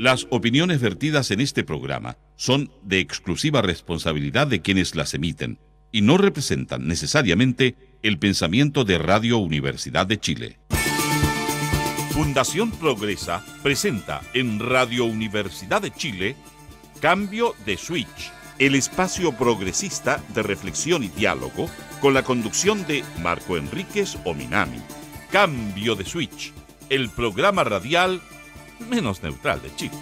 Las opiniones vertidas en este programa son de exclusiva responsabilidad de quienes las emiten y no representan necesariamente el pensamiento de Radio Universidad de Chile. Fundación Progresa presenta en Radio Universidad de Chile Cambio de Switch, el espacio progresista de reflexión y diálogo con la conducción de Marco Enríquez Ominami. Cambio de Switch, el programa radial menos neutral de Chile.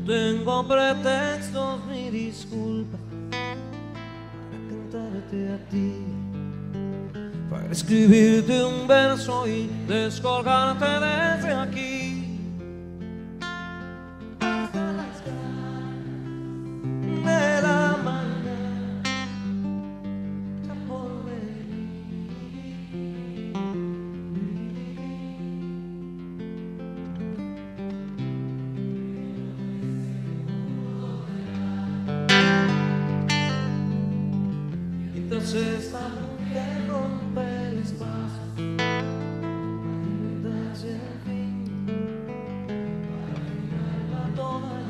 Tengo pretextos, mi disculpa, para cantarte a ti, para escribirte un verso y descolgarte desde aquí. De la mañana está por esta mujer rompe el espacio hacia el fin, para mirarla toda en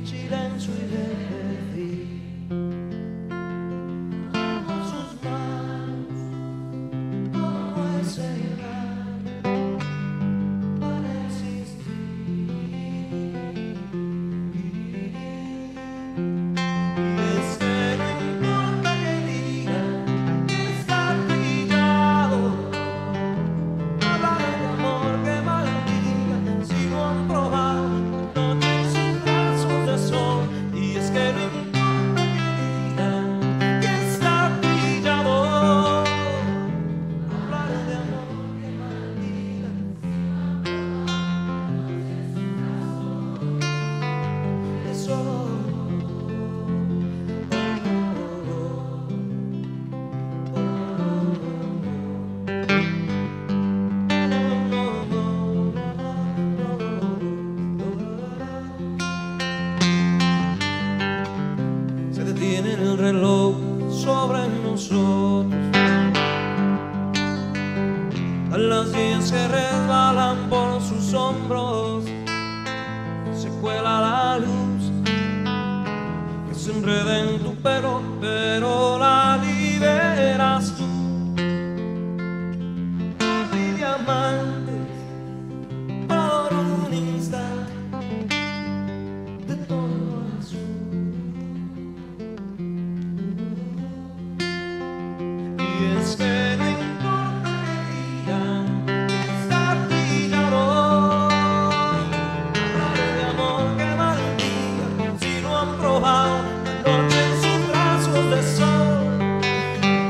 el silencio y repetir con sus manos como ese gran para existir. Es que no importa que digan sobre nosotros, a las 10 que resbalan por sus hombros, se cuela la luz que se enreda en tu pelo, pero la liberas tú. Y diamantes por un instante de todo azul. Es que no importa que digan que está pillado, hablar de amor que maldiga si no han probado la noche en sus brazos de sol. Está pillado,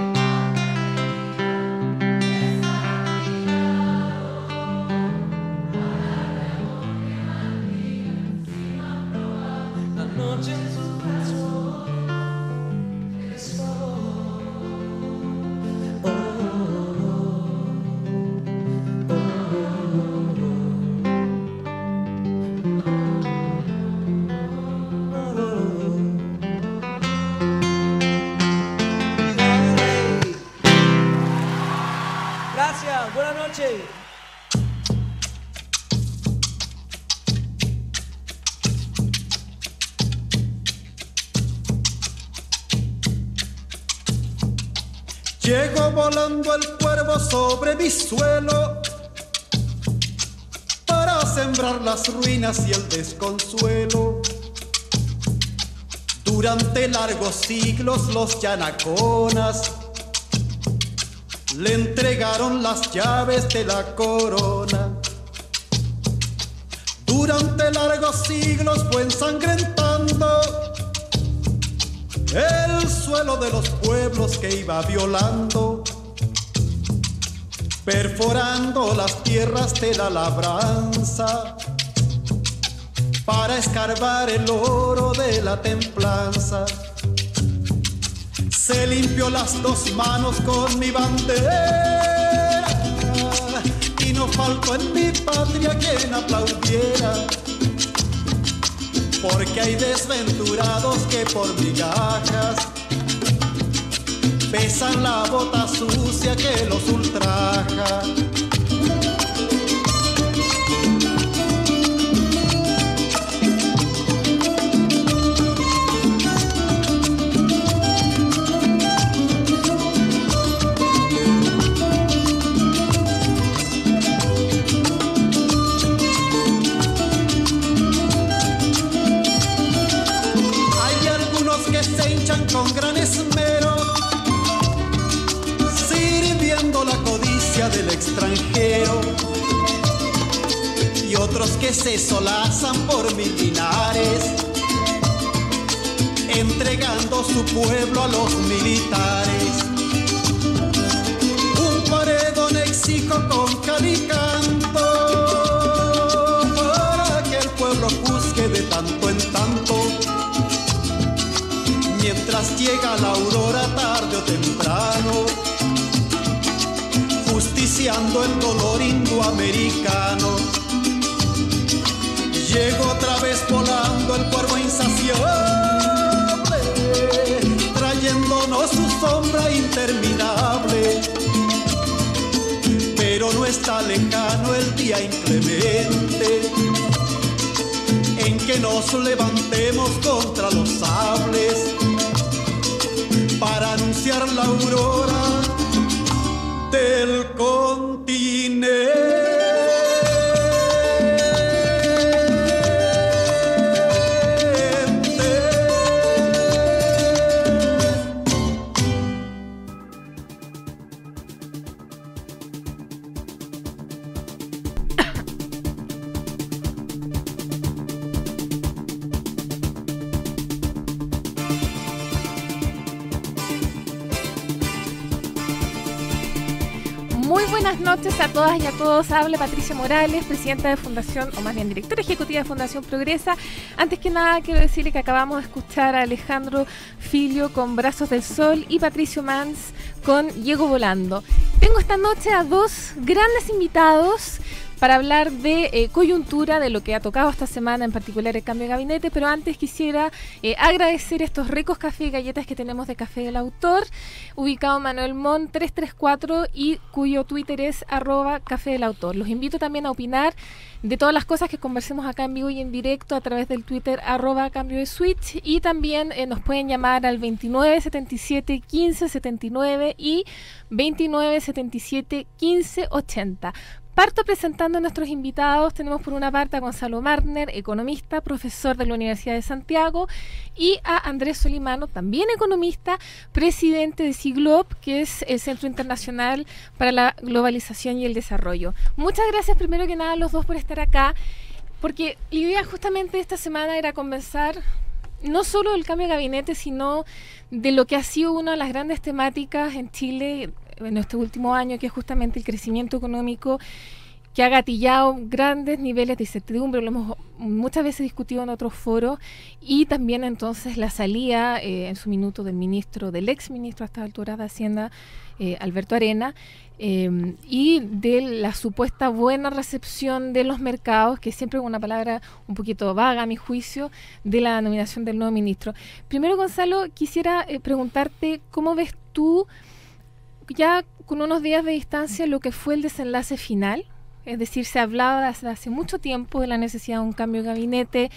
hablar de amor que maldiga si no han probado la noche en sus brazos de sol. Gracias, buenas noches. Llegó volando el cuervo sobre mi suelo para sembrar las ruinas y el desconsuelo. Durante largos siglos los yanaconas le entregaron las llaves de la corona. Durante largos siglos fue ensangrentando el suelo de los pueblos que iba violando. perforando las tierras de la labranza, para escarbar el oro de la templanza. Se limpió las dos manos con mi bandera, y no faltó en mi patria quien aplaudiera, porque hay desventurados que por migajas besan la bota sucia que los ultraja. Con gran esmero, sirviendo la codicia del extranjero, y otros que se solazan por mil dinares, entregando su pueblo a los militares. Un paredón exijo con cal y canto, para que el pueblo juzgue de tanto en tanto, mientras llega la aurora tarde o temprano, justiciando el dolor indoamericano. Llegó otra vez volando el cuervo insaciable, trayéndonos su sombra interminable. Pero no está lejano el día inclemente en que nos levantemos contra los sables, para anunciar la aurora del continente. Buenas noches a todas y a todos. Habla Patricia Morales, presidenta de Fundación, o más bien directora ejecutiva de Fundación Progresa. Antes que nada quiero decirle que acabamos de escuchar a Alejandro Filio con Brazos del Sol y Patricio Mans con Llego Volando. Tengo esta noche a dos grandes invitados para hablar de coyuntura, de lo que ha tocado esta semana, en particular el cambio de gabinete, pero antes quisiera agradecer estos ricos cafés y galletas que tenemos de Café del Autor, ubicado en Manuel Montt 334 y cuyo Twitter es @Café del Autor. Los invito también a opinar de todas las cosas que conversemos acá en vivo y en directo a través del Twitter @Cambio de Switch, y también nos pueden llamar al 2977 1579 y 2977 1580. Parto presentando a nuestros invitados. Tenemos por una parte a Gonzalo Marner, economista, profesor de la Universidad de Santiago, y a Andrés Solimano, también economista, presidente de CIGLOB, que es el Centro Internacional para la Globalización y el Desarrollo. Muchas gracias primero que nada a los dos por estar acá, porque la idea justamente de esta semana era conversar no solo del cambio de gabinete, sino de lo que ha sido una de las grandes temáticas en Chile en este último año, que es justamente el crecimiento económico, que ha gatillado grandes niveles de incertidumbre. Lo hemos muchas veces discutido en otros foros, y también entonces la salida en su minuto del ex ministro a esta altura de Hacienda, Alberto Arena, y de la supuesta buena recepción de los mercados, que siempre es una palabra un poquito vaga a mi juicio, de la nominación del nuevo ministro. Primero, Gonzalo, quisiera preguntarte cómo ves tú, ya con unos días de distancia, lo que fue el desenlace final. Es decir, se hablaba desde hace mucho tiempo de la necesidad de un cambio de gabinete,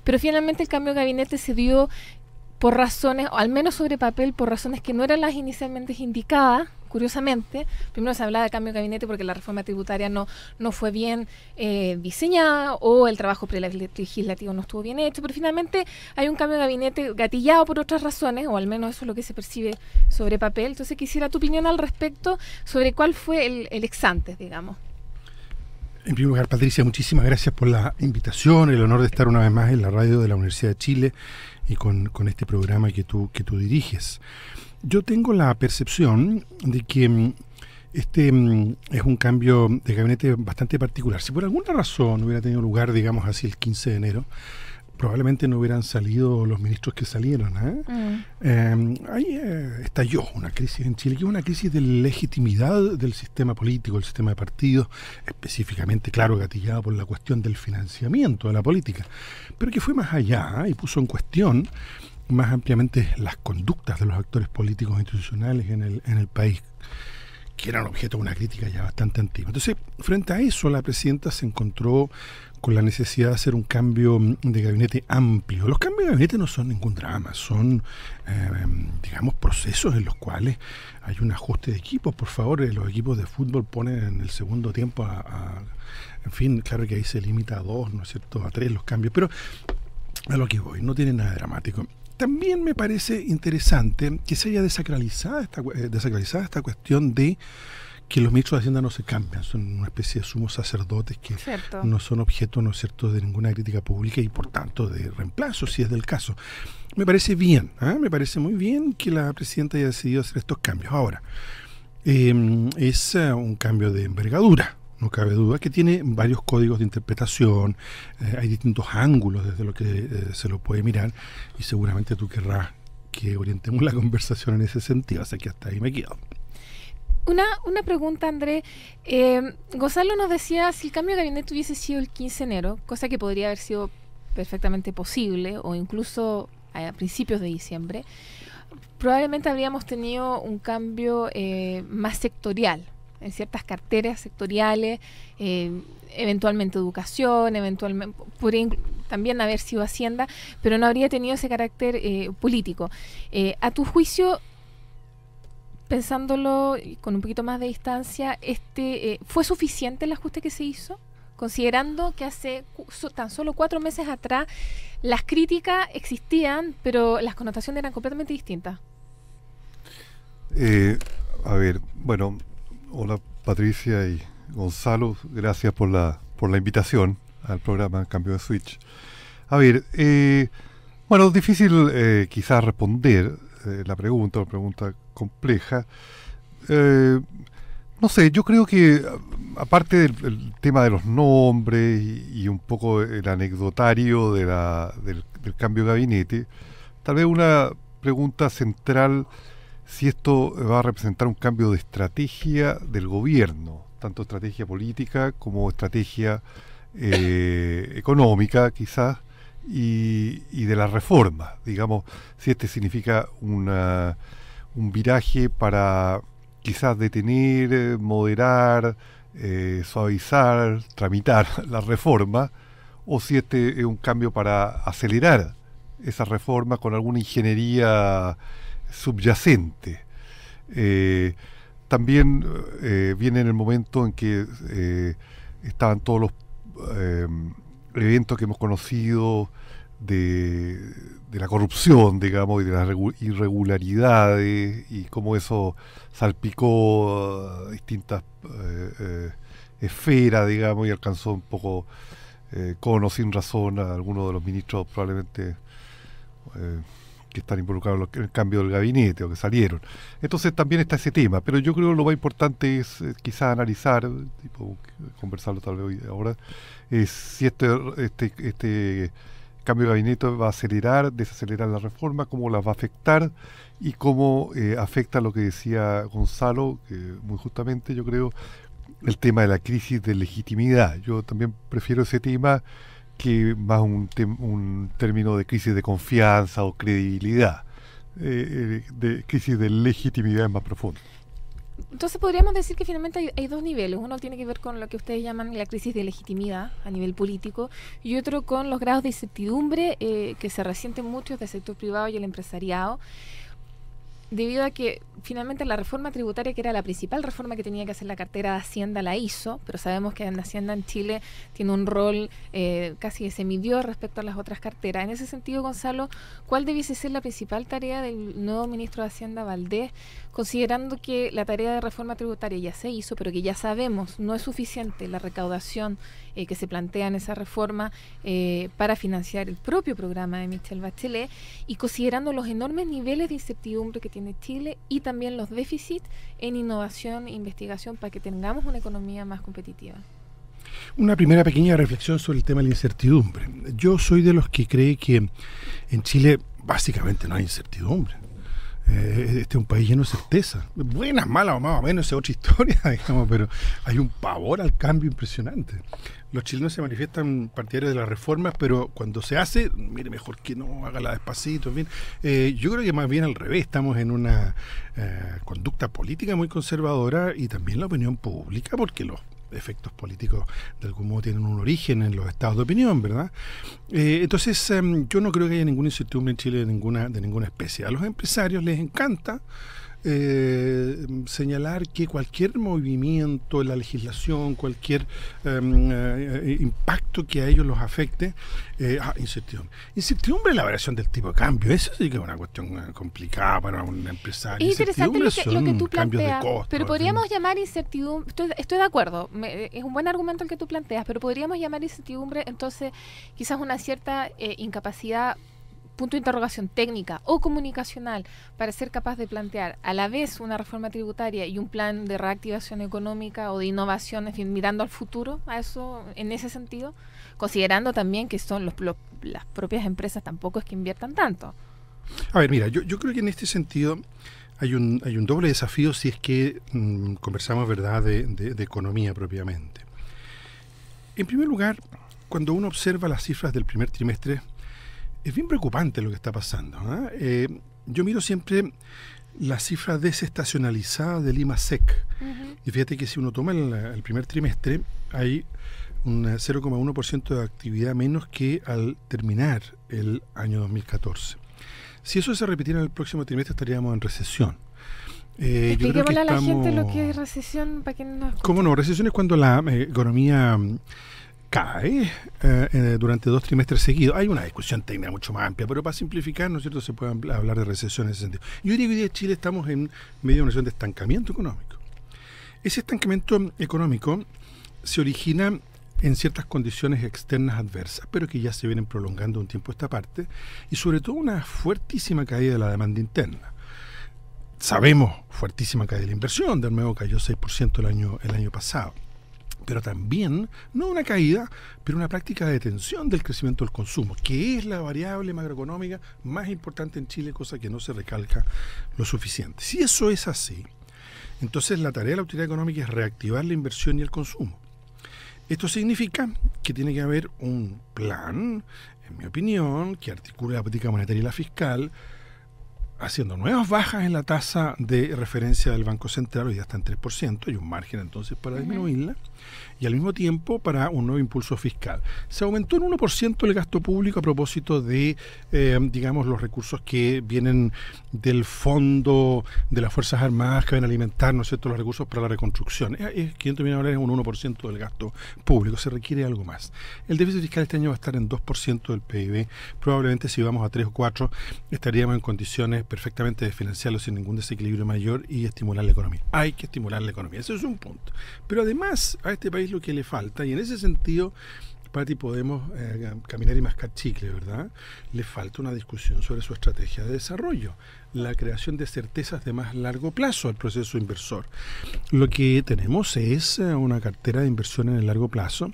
pero finalmente el cambio de gabinete se dio por razones, o al menos sobre papel, por razones que no eran las inicialmente indicadas. Curiosamente, primero se hablaba de cambio de gabinete porque la reforma tributaria no fue bien diseñada, o el trabajo prelegislativo no estuvo bien hecho, pero finalmente hay un cambio de gabinete gatillado por otras razones, o al menos eso es lo que se percibe sobre papel. Entonces quisiera tu opinión al respecto sobre cuál fue el ex antes, digamos. En primer lugar, Patricia, muchísimas gracias por la invitación, el honor de estar una vez más en la radio de la Universidad de Chile y con este programa que tú diriges. Yo tengo la percepción de que Es un cambio de gabinete bastante particular. Si por alguna razón hubiera tenido lugar, digamos así, el 15 de enero, probablemente no hubieran salido los ministros que salieron. Ahí estalló una crisis en Chile, que es una crisis de legitimidad del sistema político, del sistema de partidos, específicamente, claro, gatillada por la cuestión del financiamiento de la política, pero que fue más allá y puso en cuestión más ampliamente las conductas de los actores políticos e institucionales en el país, que eran objeto de una crítica ya bastante antigua. Entonces, frente a eso, la presidenta se encontró con la necesidad de hacer un cambio de gabinete amplio. Los cambios de gabinete no son ningún drama, son, digamos, procesos en los cuales hay un ajuste de equipos. Por favor, los equipos de fútbol ponen en el segundo tiempo en fin, claro que ahí se limita a 2, ¿no es cierto?, a 3 los cambios, pero a lo que voy, no tiene nada dramático. También me parece interesante que se haya desacralizado esta cuestión de que los ministros de Hacienda no se cambian, son una especie de sumos sacerdotes que Cierto. no son objeto, ¿no es cierto?, de ninguna crítica pública y por tanto de reemplazo, si es del caso. Me parece bien, me parece muy bien que la presidenta haya decidido hacer estos cambios. Ahora, es un cambio de envergadura, no cabe duda, que tiene varios códigos de interpretación, hay distintos ángulos desde lo que se lo puede mirar y seguramente tú querrás que orientemos la conversación en ese sentido, así que hasta ahí me quedo. Una pregunta, Andrés. Gonzalo nos decía, si el cambio de gabinete hubiese sido el 15 de enero, cosa que podría haber sido perfectamente posible, o incluso a principios de diciembre, probablemente habríamos tenido un cambio más sectorial, en ciertas carteras sectoriales, eventualmente educación, eventualmente podría también haber sido Hacienda, pero no habría tenido ese carácter político. A tu juicio, pensándolo con un poquito más de distancia, ¿fue suficiente el ajuste que se hizo? Considerando que hace tan solo 4 meses atrás las críticas existían, pero las connotaciones eran completamente distintas. A ver, bueno, hola Patricia y Gonzalo, gracias por la invitación al programa Cambio de Switch. A ver, bueno, es difícil quizás responder la pregunta compleja. No sé, yo creo que aparte del tema de los nombres y un poco el anecdotario del cambio de gabinete, tal vez una pregunta central, si esto va a representar un cambio de estrategia del gobierno, tanto estrategia política como estrategia económica quizás, y de la reforma, digamos, si significa un viraje para quizás detener, moderar, suavizar, tramitar la reforma, o si es un cambio para acelerar esa reforma con alguna ingeniería subyacente. También viene en el momento en que estaban todos los eventos que hemos conocido de la corrupción, digamos, y de las irregularidades, y cómo eso salpicó distintas esferas, digamos, y alcanzó un poco con o sin razón a algunos de los ministros probablemente que están involucrados en el cambio del gabinete o que salieron. Entonces también está ese tema, pero yo creo que lo más importante es quizás analizar, conversarlo tal vez hoy ahora, es si este cambio de gabinete va a acelerar, desacelerar la reforma, cómo las va a afectar y cómo afecta lo que decía Gonzalo, que muy justamente yo creo, el tema de la crisis de legitimidad. Yo también prefiero ese tema que más un término de crisis de confianza o credibilidad. De crisis de legitimidad es más profundo. Entonces podríamos decir que finalmente hay dos niveles. Uno tiene que ver con lo que ustedes llaman la crisis de legitimidad a nivel político y otro con los grados de incertidumbre que se resienten muchos del sector privado y el empresariado, debido a que finalmente la reforma tributaria, que era la principal reforma que tenía que hacer la cartera de Hacienda, la hizo, pero sabemos que en Hacienda en Chile tiene un rol casi de semidios respecto a las otras carteras. En ese sentido, Gonzalo, ¿cuál debiese ser la principal tarea del nuevo ministro de Hacienda, Valdés, considerando que la tarea de reforma tributaria ya se hizo, pero que ya sabemos no es suficiente la recaudación que se plantea en esa reforma para financiar el propio programa de Michelle Bachelet, y considerando los enormes niveles de incertidumbre que tiene tiene Chile y también los déficits en innovación e investigación para que tengamos una economía más competitiva? Una primera pequeña reflexión sobre el tema de la incertidumbre. Yo soy de los que cree que en Chile básicamente no hay incertidumbre. Este es un país lleno de certeza. Buenas, malas o más o menos, es otra historia, digamos, pero hay un pavor al cambio impresionante. Los chilenos se manifiestan partidarios de las reformas, pero cuando se hace, mire, mejor que no, hágala despacito, en fin. Yo creo que más bien al revés, estamos en una conducta política muy conservadora y también la opinión pública, porque los efectos políticos de algún modo tienen un origen en los estados de opinión, ¿verdad? Entonces yo no creo que haya ninguna incertidumbre en Chile de ninguna especie. A los empresarios les encanta señalar que cualquier movimiento en la legislación, cualquier impacto que a ellos los afecte, incertidumbre. Incertidumbre es la variación del tipo de cambio. Eso sí que es una cuestión complicada para un empresario. Es interesante lo que tú planteas, costo, pero podríamos llamar incertidumbre, estoy de acuerdo, es un buen argumento el que tú planteas, pero podríamos llamar incertidumbre entonces quizás una cierta incapacidad, punto de interrogación técnica o comunicacional para ser capaz de plantear a la vez una reforma tributaria y un plan de reactivación económica o de innovación, en fin, mirando al futuro, a eso en ese sentido, considerando también que son las propias empresas tampoco es que inviertan tanto. A ver, mira, yo creo que en este sentido hay un doble desafío si es que conversamos, ¿verdad?, de economía propiamente. En primer lugar, cuando uno observa las cifras del primer trimestre, es bien preocupante lo que está pasando, ¿eh? Yo miro siempre las cifras desestacionalizadas del IMASEC. Y fíjate que si uno toma el primer trimestre, hay un 0,1% de actividad menos que al terminar el año 2014. Si eso se repitiera en el próximo trimestre, estaríamos en recesión. Expliquémosle a la gente lo que es recesión para que no escuche. ¿Cómo no? Recesión es cuando la economía cae durante 2 trimestres seguidos. Hay una discusión técnica mucho más amplia, pero para simplificar, ¿no es cierto?, se puede hablar de recesión en ese sentido. Yo diría que hoy día en Chile estamos en medio de una situación de estancamiento económico. Ese estancamiento económico se origina en ciertas condiciones externas adversas, pero que ya se vienen prolongando un tiempo esta parte, y sobre todo una fuertísima caída de la demanda interna. Sabemos, fuertísima caída de la inversión, de nuevo cayó 6% el año pasado. Pero también, no una caída, pero una práctica de detención del crecimiento del consumo, que es la variable macroeconómica más importante en Chile, cosa que no se recalca lo suficiente. Si eso es así, entonces la tarea de la autoridad económica es reactivar la inversión y el consumo. Esto significa que tiene que haber un plan, en mi opinión, que articule la política monetaria y la fiscal, haciendo nuevas bajas en la tasa de referencia del Banco Central, hoy ya está en 3%, hay un margen entonces para disminuirla, y al mismo tiempo para un nuevo impulso fiscal. Se aumentó en 1% el gasto público a propósito de, digamos, los recursos que vienen del fondo de las Fuerzas Armadas que van a alimentar, ¿no es cierto?, los recursos para la reconstrucción. 500 millones de dólares es un 1% del gasto público, se requiere algo más. El déficit fiscal este año va a estar en 2% del PIB, probablemente si vamos a 3 o 4 estaríamos en condiciones perfectamente de financiarlo sin ningún desequilibrio mayor y estimular la economía. Hay que estimular la economía, eso es un punto. Pero además a este país lo que le falta, y en ese sentido, Pati, podemos caminar y mascar chicle, ¿verdad? Le falta una discusión sobre su estrategia de desarrollo, la creación de certezas de más largo plazo al proceso inversor. Lo que tenemos es una cartera de inversión en el largo plazo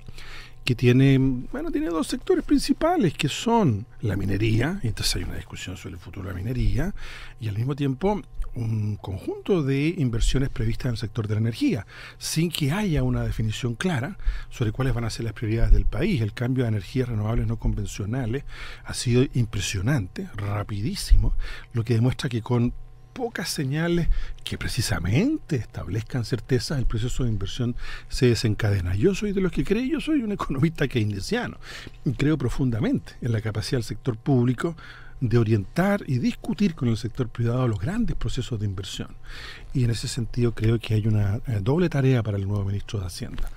que tiene 2 sectores principales, que son la minería, y entonces hay una discusión sobre el futuro de la minería, y al mismo tiempo un conjunto de inversiones previstas en el sector de la energía, sin que haya una definición clara sobre cuáles van a ser las prioridades del país. El cambio de energías renovables no convencionales ha sido impresionante, rapidísimo, lo que demuestra que con pocas señales que precisamente establezcan certezas, el proceso de inversión se desencadena. Yo soy de los que cree, yo soy un economista keynesiano y creo profundamente en la capacidad del sector público de orientar y discutir con el sector privado los grandes procesos de inversión. Y en ese sentido creo que hay una doble tarea para el nuevo ministro de Hacienda.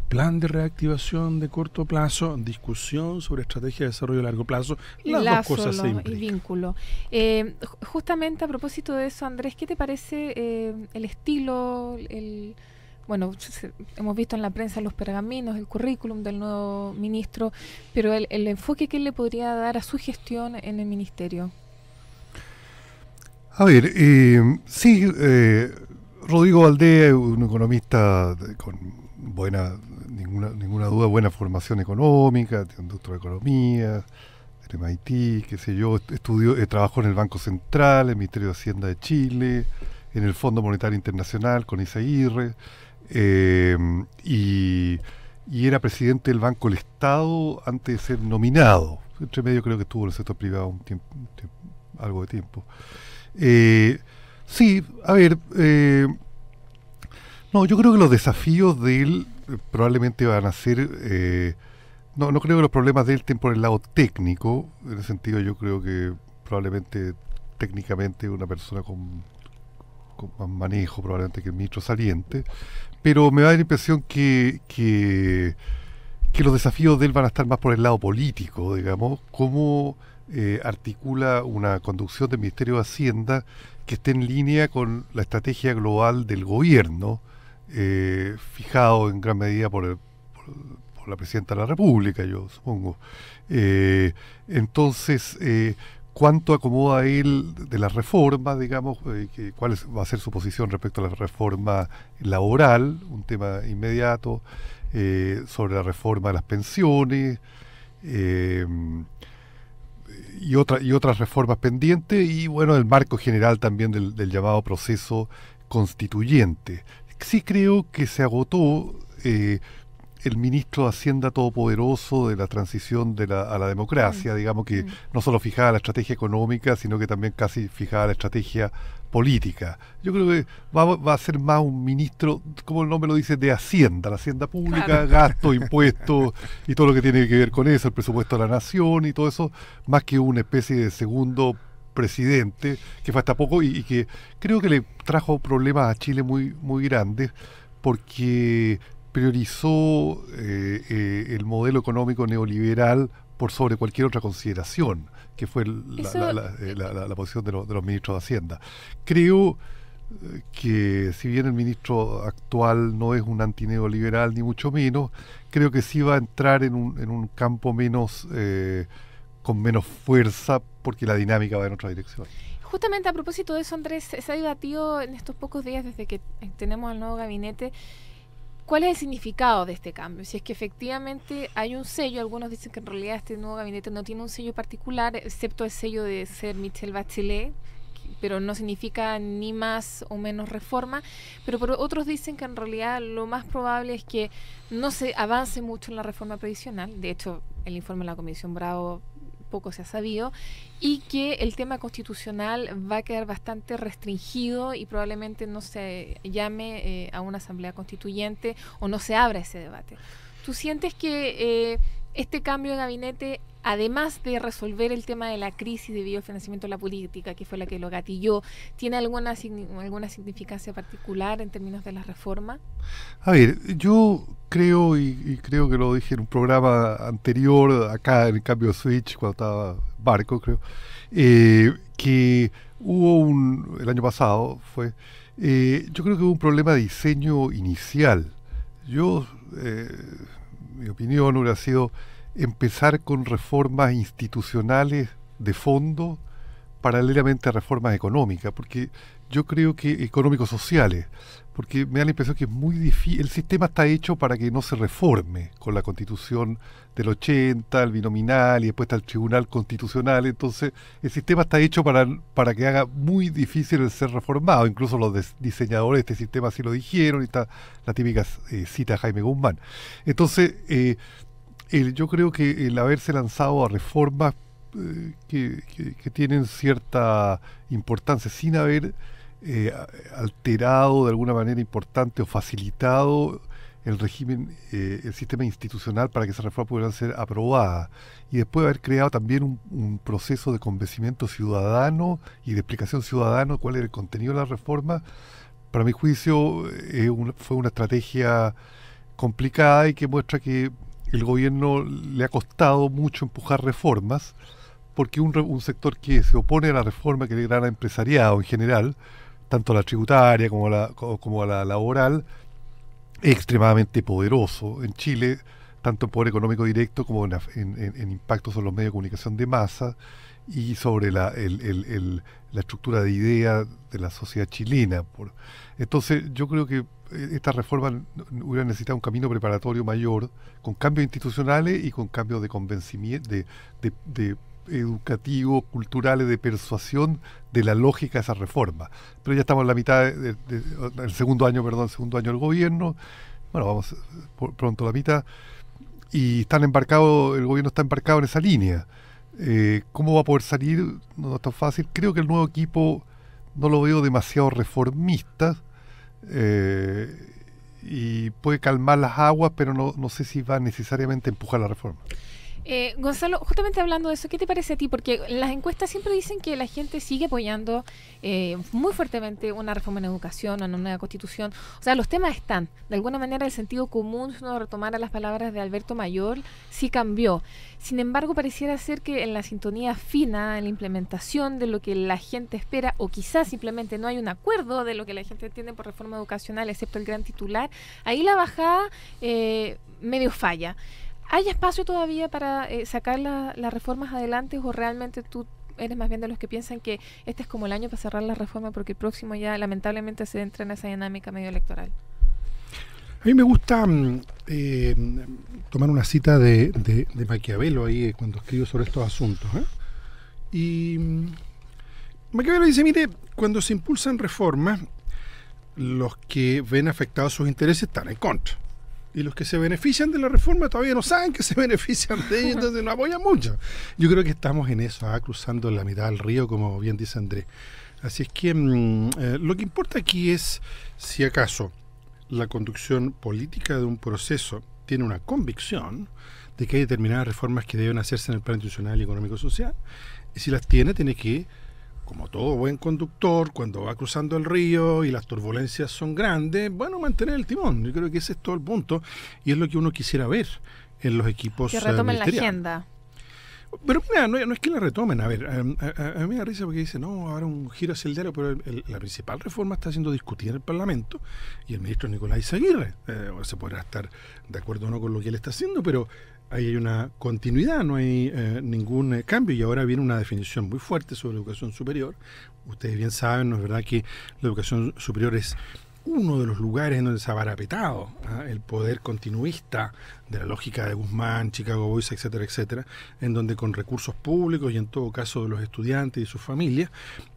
Plan de reactivación de corto plazo, discusión sobre estrategia de desarrollo a largo plazo, las dos cosas se implican. Y vínculo. Justamente a propósito de eso, Andrés, ¿qué te parece el estilo, bueno, hemos visto en la prensa los pergaminos, el currículum del nuevo ministro, pero el enfoque que él le podría dar a su gestión en el ministerio? A ver, sí, Rodrigo Valdés es un economista con ninguna duda, buena formación económica, tiene un doctorado de Economía, de MIT, qué sé yo, trabajó en el Banco Central, en el Ministerio de Hacienda de Chile, en el Fondo Monetario Internacional con Isaguirre, y era presidente del Banco del Estado antes de ser nominado. Entre medio creo que estuvo en el sector privado algo de tiempo. Sí, a ver, no, yo creo que los desafíos de él probablemente van a ser, no creo que los problemas de él estén por el lado técnico, en ese sentido yo creo que probablemente técnicamente una persona con más manejo probablemente que el ministro saliente, pero me da la impresión que los desafíos de él van a estar más por el lado político, digamos, cómo articula una conducción del Ministerio de Hacienda que esté en línea con la estrategia global del gobierno, fijado en gran medida por la Presidenta de la República, yo supongo. Entonces, ¿cuánto acomoda él de las reformas, digamos? ¿Cuál va a ser su posición respecto a la reforma laboral, un tema inmediato, sobre la reforma de las pensiones, y otras reformas pendientes, y bueno, el marco general también del llamado proceso constituyente? Sí creo que se agotó el ministro de Hacienda todopoderoso de la transición a la democracia, digamos, que no solo fijaba la estrategia económica, sino que también casi fijaba la estrategia política. Yo creo que va a ser más un ministro, como el nombre lo dice, de Hacienda, la Hacienda pública, claro, gastos, impuestos y todo lo que tiene que ver con eso, el presupuesto de la nación y todo eso, más que una especie de segundo presidente que fue hasta poco y que creo que le trajo problemas a Chile muy, muy grandes, porque priorizó el modelo económico neoliberal por sobre cualquier otra consideración, que fue la posición de los ministros de Hacienda. Creo que si bien el ministro actual no es un antineoliberal ni mucho menos, creo que sí va a entrar en un campo menos con menos fuerza, porque la dinámica va en otra dirección. Justamente a propósito de eso, Andrés, se ha debatido en estos pocos días desde que tenemos el nuevo gabinete. ¿Cuál es el significado de este cambio? Si es que efectivamente hay un sello, algunos dicen que en realidad este nuevo gabinete no tiene un sello particular, excepto el sello de ser Michelle Bachelet, pero no significa ni más o menos reforma, pero por otros dicen que en realidad lo más probable es que no se avance mucho en la reforma previsional. De hecho, el informe de la Comisión Bravo poco se ha sabido, y que el tema constitucional va a quedar bastante restringido y probablemente no se llame a una asamblea constituyente o no se abra ese debate. ¿Tú sientes que este cambio de gabinete, además de resolver el tema de la crisis debido al financiamiento de la política, que fue la que lo gatilló, tiene alguna significancia particular en términos de la reforma? A ver, yo creo, y creo que lo dije en un programa anterior, acá en el cambio de Switch, cuando estaba Barco, creo, que hubo el año pasado fue, yo creo que hubo un problema de diseño inicial. Mi opinión hubiera sido empezar con reformas institucionales de fondo paralelamente a reformas económicas, porque yo creo que económico-sociales, porque me da la impresión que es muy difícil, el sistema está hecho para que no se reforme con la Constitución del 80, el binominal y después está el Tribunal Constitucional, entonces el sistema está hecho para que haga muy difícil el ser reformado, incluso los diseñadores de este sistema así lo dijeron, y está la típica cita de Jaime Guzmán. Entonces, yo creo que el haberse lanzado a reformas que tienen cierta importancia sin haber alterado de alguna manera importante o facilitado el régimen, el sistema institucional para que esas reformas pudieran ser aprobadas, y después haber creado también un proceso de convencimiento ciudadano y de explicación ciudadana de cuál era el contenido de la reforma, para mi juicio fue una estrategia complicada y que muestra que el gobierno le ha costado mucho empujar reformas, porque un sector que se opone a la reforma, que es el gran empresariado en general, tanto la tributaria como la laboral, es extremadamente poderoso en Chile, tanto en poder económico directo como en impactos sobre los medios de comunicación de masa, y sobre la estructura de ideas de la sociedad chilena. Entonces yo creo que esta reforma hubiera necesitado un camino preparatorio mayor, con cambios institucionales y con cambios de convencimiento, de educativos, culturales, de persuasión de la lógica de esa reforma. Pero ya estamos en la mitad el segundo año del gobierno. Bueno, vamos pronto a la mitad. Y el gobierno está embarcado en esa línea. ¿Cómo va a poder salir? No es tan fácil. Creo que el nuevo equipo no lo veo demasiado reformista, y puede calmar las aguas, pero no sé si va necesariamente a empujar la reforma. Gonzalo, justamente hablando de eso, ¿qué te parece a ti? Porque las encuestas siempre dicen que la gente sigue apoyando muy fuertemente una reforma en educación, una nueva constitución. O sea, los temas están. De alguna manera el sentido común, si uno retomara las palabras de Alberto Mayor, sí cambió. Sin embargo, pareciera ser que en la sintonía fina, en la implementación de lo que la gente espera, o quizás simplemente no hay un acuerdo de lo que la gente entiende por reforma educacional, excepto el gran titular, ahí la bajada medio falla. ¿Hay espacio todavía para sacar las reformas adelante, o realmente tú eres más bien de los que piensan que este es como el año para cerrar la reforma porque el próximo ya lamentablemente se entra en esa dinámica medio electoral? A mí me gusta tomar una cita de Maquiavelo ahí cuando escribo sobre estos asuntos. Y Maquiavelo dice, mire, cuando se impulsan reformas, los que ven afectados sus intereses están en contra. Y los que se benefician de la reforma todavía no saben que se benefician de ella, entonces no apoyan mucho. Yo creo que estamos en eso, cruzando la mitad del río, como bien dice Andrés. Así es que lo que importa aquí es si acaso la conducción política de un proceso tiene una convicción de que hay determinadas reformas que deben hacerse en el plano institucional y económico-social, y si las tiene que, como todo buen conductor, cuando va cruzando el río y las turbulencias son grandes, bueno, mantener el timón. Yo creo que ese es todo el punto, y es lo que uno quisiera ver en los equipos que retomen la agenda. Pero mira, no es que la retomen. A ver, a mí me da risa porque dice, no, ahora un giro hacia el diálogo, pero la principal reforma está siendo discutida en el Parlamento, y el ministro Nicolás Aguirre, se podrá estar de acuerdo o no con lo que él está haciendo, pero ahí hay una continuidad, no hay ningún cambio, y ahora viene una definición muy fuerte sobre la educación superior. Ustedes bien saben, ¿no es verdad?, que la educación superior es uno de los lugares en donde se ha parapetado el poder continuista de la lógica de Guzmán, Chicago Boys, etcétera, etcétera, en donde con recursos públicos y en todo caso de los estudiantes y sus familias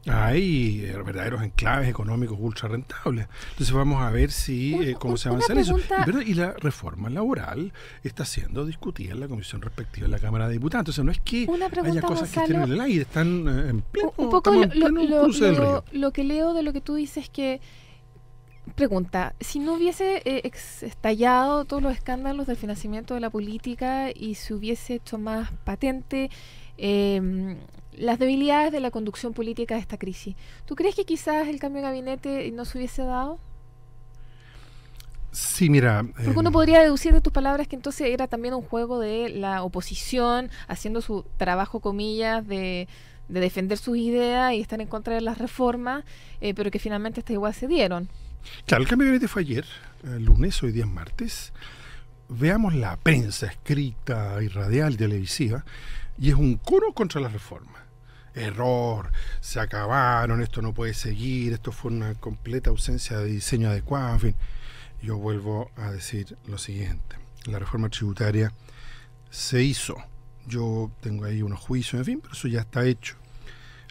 hay verdaderos enclaves económicos ultra rentables. Entonces vamos a ver si cómo se avanza en eso. Y la reforma laboral está siendo discutida en la comisión respectiva de la Cámara de Diputados. Entonces no es que haya cosas, Gonzalo, que estén en el aire, están en pleno, un poco cruce del río. Lo que leo de lo que tú dices es que, pregunta, si no hubiese estallado todos los escándalos del financiamiento de la política y se hubiese hecho más patente las debilidades de la conducción política de esta crisis, ¿tú crees que quizás el cambio de gabinete no se hubiese dado? Sí, mira... Porque uno podría deducir de tus palabras que entonces era también un juego de la oposición haciendo su trabajo, comillas, de defender sus ideas y estar en contra de las reformas, pero que finalmente estas igual se dieron. Claro, el cambio de gabinete fue ayer, lunes, hoy día es martes. Veamos la prensa escrita y radial, televisiva, y es un coro contra las reformas. Error, se acabaron, esto no puede seguir, esto fue una completa ausencia de diseño adecuado, en fin. Yo vuelvo a decir lo siguiente: la reforma tributaria se hizo. Yo tengo ahí unos juicios, en fin, pero eso ya está hecho.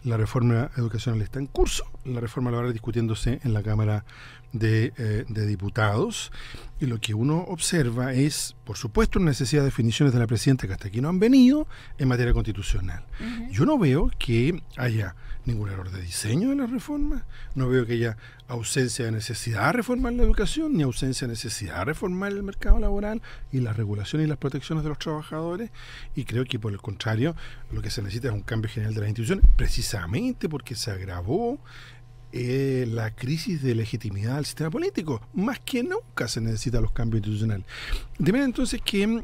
La reforma educacional está en curso, la reforma laboral discutiéndose en la Cámara de Diputados, y lo que uno observa es, por supuesto, una necesidad de definiciones de la presidenta que hasta aquí no han venido en materia constitucional. Yo no veo que haya ningún error de diseño de la reforma, no veo que haya ausencia de necesidad de reformar la educación, ni ausencia de necesidad de reformar el mercado laboral y las regulaciones y las protecciones de los trabajadores, y creo que por el contrario lo que se necesita es un cambio general de las instituciones, precisamente porque se agravó la crisis de legitimidad del sistema político. Más que nunca se necesitan los cambios institucionales. De manera entonces que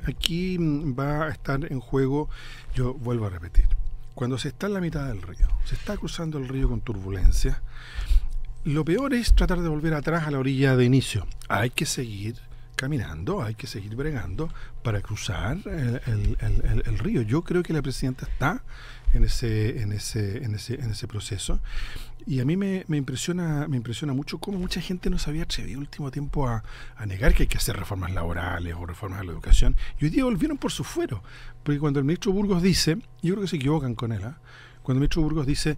aquí va a estar en juego, yo vuelvo a repetir, cuando se está en la mitad del río, se está cruzando el río con turbulencia, lo peor es tratar de volver atrás a la orilla de inicio. Hay que seguir caminando, hay que seguir bregando para cruzar el río. Yo creo que la presidenta está en ese proceso, y a mí me impresiona mucho cómo mucha gente no se había atrevido el último tiempo a negar que hay que hacer reformas laborales o reformas a la educación, y hoy día volvieron por su fuero, porque cuando el ministro Burgos dice, yo creo que se equivocan con él, cuando el ministro Burgos dice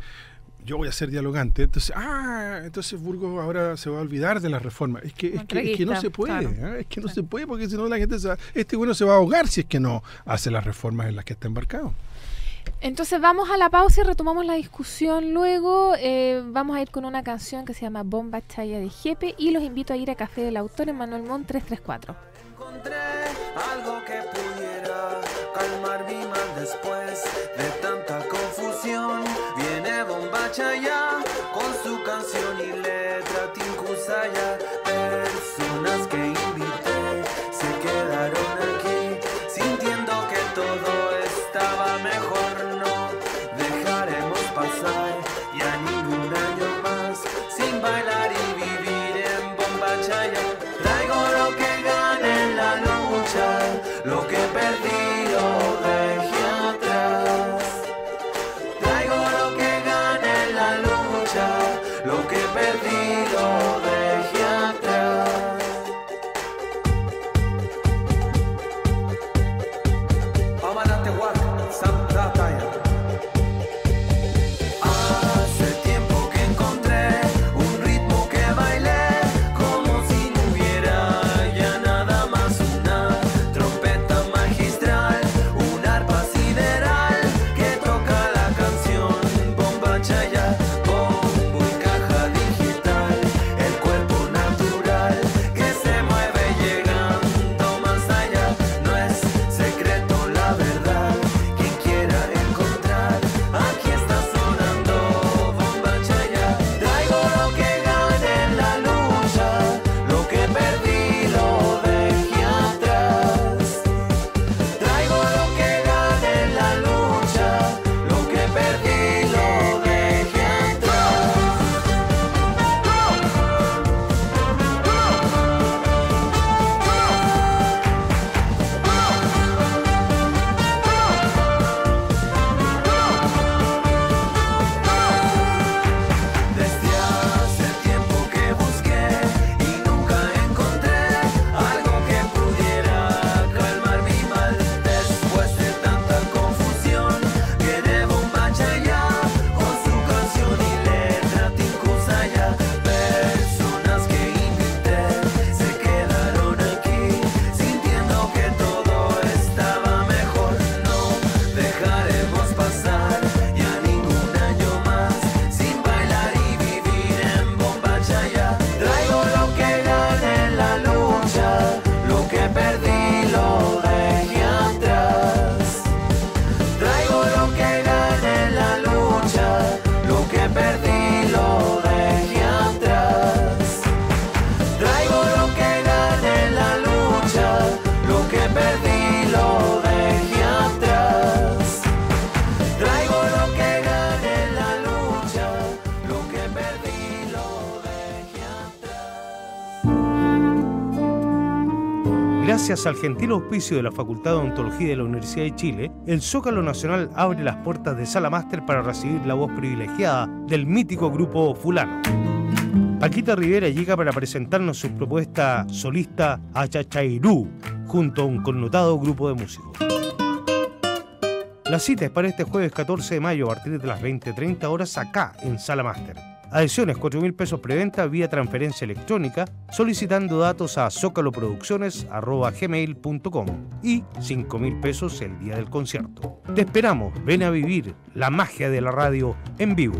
yo voy a ser dialogante, entonces Burgos ahora se va a olvidar de la reforma. Es que no se puede, claro. Es que no se puede, porque si no la gente se va a ahogar si es que no hace las reformas en las que está embarcado. Entonces vamos a la pausa y retomamos la discusión luego. Vamos a ir con una canción que se llama Bomba Chaya de Jepe, y los invito a ir a Café del Autor en Manuel Montt 334. Encontré algo que pudiera calmar mi mal después de tanta confusión. Viene Bomba Chaya con su canción y letra Tinkusaya. Personas que invité se quedaron aquí sintiendo que todo estaba mejor. No dejaremos pasar ya ningún año más sin bailar y vivir en Bomba Chaya. Traigo lo que gané en la lucha, lo que perdí lo dejé atrás. Traigo lo que gané en la lucha, lo que perdí lo dejé atrás. Amanate Huac, Santa Taya. Hace tiempo que encontré un ritmo que bailé como si no hubiera ya nada más. Una trompeta magistral, un arpa sideral que toca la canción Bomba Chaya. Bombo y caja digital, el cuerpo natural que se mueve llegando más allá. No es secreto la verdad, quien quiera encontrar, aquí está sonando Bomba Chaya. Traigo lo que gané en la lucha, lo que perdí lo dejé atrás. Traigo lo que gané en la lucha, lo que perdí lo dejé atrás. Desde hace tiempo que busqué y nunca encontré algo que pudiera calmar mi mal. Después de tanta confusión, viene Bomba Chaya con su canción y letra Tinkusaya. Personas que invité se quedaron aquí sintiendo que todo estaba mejor. No dejaremos pasar ya ningún año más sin bailar y vivir en Bomba Chaya. Traigo lo que gané en la lucha, lo que perdí lo dejé atrás. Traigo lo que gané en la lucha, lo que perdí lo dejé atrás. Traigo lo que gané en la lucha, lo que perdí lo dejé atrás. Traigo lo que gané en la lucha, lo que perdí lo dejé atrás. Gracias al gentil auspicio de la Facultad de Odontología de la Universidad de Chile, el Zócalo Nacional abre las puertas de Sala Máster para recibir la voz privilegiada del mítico grupo Fulano. Paquita Rivera llega para presentarnos su propuesta solista Achachairú, junto a un connotado grupo de músicos. La cita es para este jueves 14 de mayo a partir de las 20:30 horas acá en Sala Máster. Adhesiones 4.000 pesos preventa vía transferencia electrónica solicitando datos a zocaloproducciones@gmail.com y 5.000 pesos el día del concierto. Te esperamos, ven a vivir la magia de la radio en vivo.